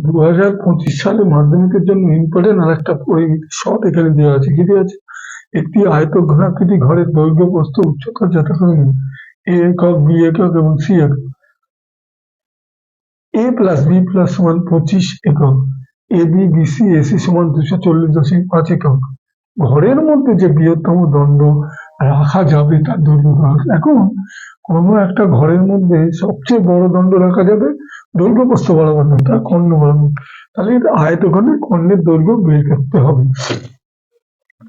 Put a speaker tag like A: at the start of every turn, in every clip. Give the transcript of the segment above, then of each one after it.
A: 2025 সালে মাধ্যমিকের জন্য ইম্পর্টেন্ট আর একটা পরিমিতি শর্ট এখানে দেওয়া আছে। কি দেওয়া আছে? একটি আয়তঘনাকৃতি ঘরের দৈর্ঘ্য প্রস্থ উচ্চতা যথাক্রমে এ একক, বি একক এবং সি একক। এ প্লাস বি প্লাস সমান 25 একক, এ বি বিসি এসি সমান 240.5 একক। ঘরের মধ্যে যে বৃহত্তম দণ্ড রাখা যাবে তার দৈর্ঘ্য কত? এখন কোনো একটা ঘরের মধ্যে সবচেয়ে বড় দণ্ড রাখা যাবে দৈর্ঘ্য প্রস্থ বরাবর নয়, তার কর্ণ বরাবর। তাহলে এটা আয়তঘনের কর্ণের দৈর্ঘ্য বের করতে হবে।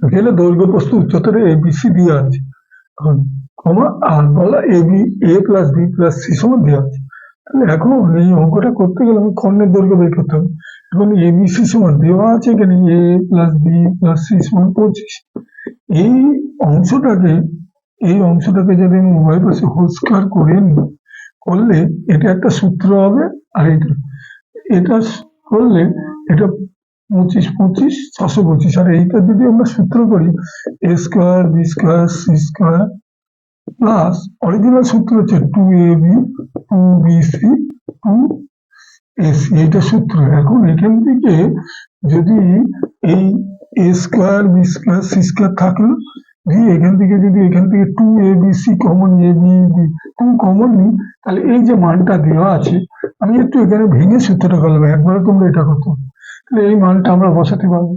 A: এখানে দৈর্ঘ্য প্রস্থ উচ্চতার এবিসি দেওয়া আছে, কমা আর বলা এবি এ প্লাস বি প্লাস সি সমান দেওয়া আছে। তাহলে এখন এই অঙ্কটা করতে গেলে আমি কর্ণের দৈর্ঘ্য বের করতে হবে। এখন এবিসি সমান দেওয়া আছে এখানে এ প্লাস বি প্লাস সি সমান 25। এই অংশটাকে যদি আমি উভয় পাশে হোল স্কয়ার করে নিই, করলে এটা একটা সূত্র হবে। আর এটা করলে এটা 25 25 625। আর এইটা যদি আমরা সূত্র করি A square B square C square plus original সূত্র হচ্ছে 2ab 2bc 2ac, এইটা সূত্র। এখন এখান থেকে যদি এই A square B square C square থাকলো, এখান থেকে 2abc কমন, ab 2 কমন নিই, তাহলে এই যে মানটা দেওয়া আছে আমি একটু এখানে ভেঙে সূত্রটা করলাম, একবারে তোমরা এটা করতে, তাহলে এই মানটা আমরা বসাতে পারবো।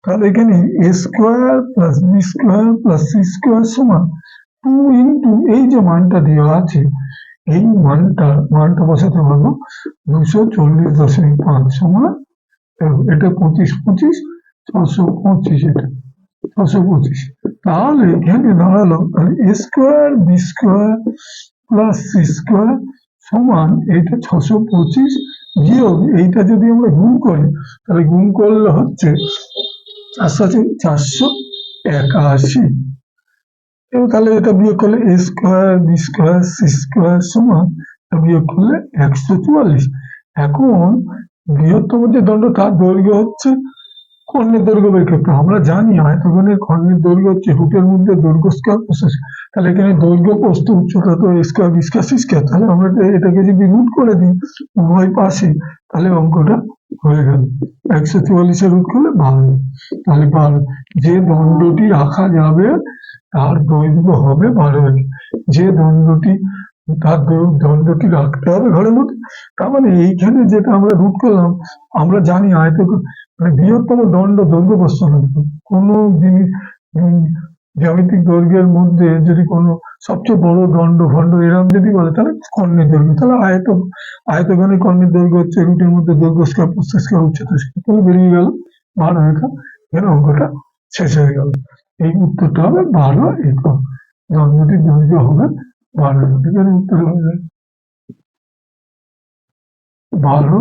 A: তাহলে এখানে A square plus B square plus C square সমান 2 ইন্টু এই যে মানটা দেওয়া আছে, এই মানটা বসাতে পারবো 240.5 সমান এটা 25 25 625, এটা 625। তাহলে এখানে দাঁড়ালো A square B square plus C square সমান এইটা 625 বিয়োগ এইটা যদি আমরা গুণ করি, তাহলে গুণ করলে হচ্ছে 481। এবং তাহলে এটা বিয়োগ করলে A square B square C square সমান বিয়োগ করলে 144। এখন বৃহত্তম যে দণ্ড তার দৈর্ঘ্য হচ্ছে কর্ণের দৈর্ঘ্য বের করতে। আমরা জানি আয়তঘনের কর্ণের দৈর্ঘ্য হচ্ছে রুটের মধ্যে দৈর্ঘ্য স্কয়ার প্রস্থ। তাহলে এখানে দৈর্ঘ্য প্রস্থ উচ্চতা তো A square B square C square, তাহলে আমরা এটাকে যদি রুট করে দিই উভয় পাশে, তাহলে অঙ্কটা হয়ে গেল। 144 রুট করলে 12। তাহলে 12 যে দণ্ডটি রাখা যাবে তার দৈর্ঘ্য হবে 12। যে দণ্ডটি রাখতে হবে ঘরের মধ্যে, তার মানে এইখানে যেটা আমরা রুট করলাম, আমরা জানি মানে বৃহত্তম দণ্ড দৈর্ঘ্য প্রস্থ কোনো জিনিস জ্যামিতিক দৈর্ঘ্যের মধ্যে যদি কোনো সবচেয়ে বড় দণ্ড খণ্ড এরকম যদি বলে, তাহলে কর্ণের দৈর্ঘ্য। তাহলে আয়তঘনের কর্ণের দৈর্ঘ্য হচ্ছে রুটের মধ্যে দৈর্ঘ্য স্কয়ার প্রস্থ স্কয়ার উচ্চতা স্কয়ার, তাহলে বেরিয়ে গেল 12 একক। এখানে অঙ্কটা শেষ হয়ে গেল। এই উত্তরটা হবে 12 একক। দণ্ডটির দৈর্ঘ্য হবে 12 একক। এখানে উত্তর হবে 12